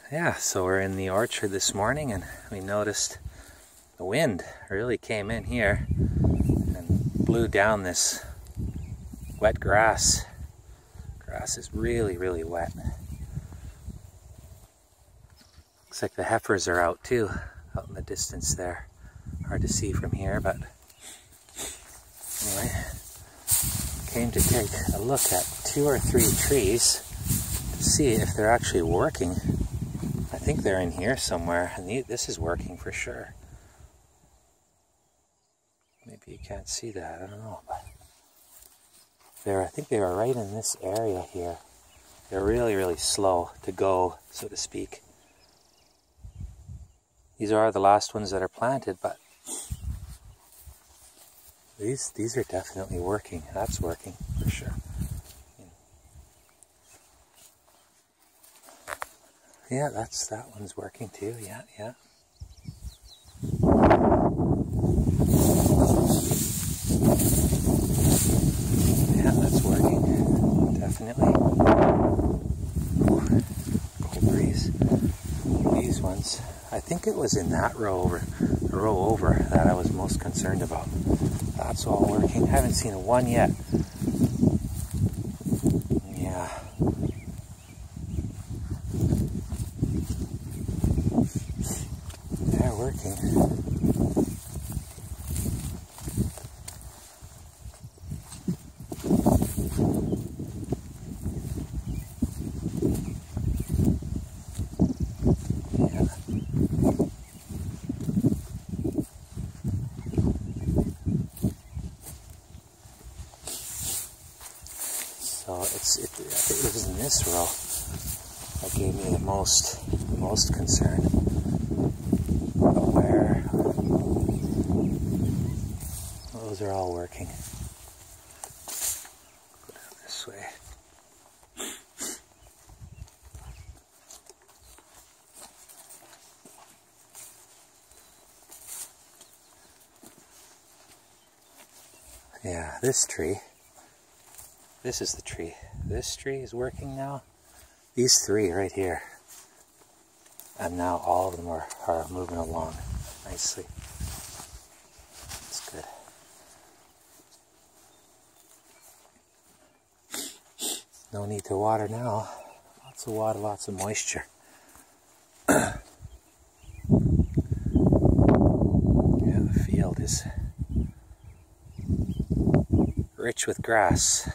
Yeah, so we're in the orchard this morning and we noticed the wind really came in here and blew down this wet grass. Grass is really wet. Looks like the heifers are out too, out in the distance there. Hard to see from here, but anyway, came to take a look at 2 or 3 trees to see if they're actually working. I think they're in here somewhere, and this is working for sure. Maybe you can't see that, I don't know, but I think they were right in this area here. They're really slow to go, so to speak. These are the last ones that are planted, but these are definitely working. That's working for sure. Yeah, that one's working too. Yeah. Yeah, that's working. Definitely. Cold breeze. These ones, I think it was in that row over that I was most concerned about. That's all working. I haven't seen one yet. Yeah. They're working. So I think it was in this row that gave me the most concern. But where those are all working. Go down this way. Yeah, this tree. This is the tree. This tree is working now. These 3 right here. And now all of them are moving along nicely. That's good. No need to water now. Lots of water, lots of moisture. Yeah, the field is rich with grass.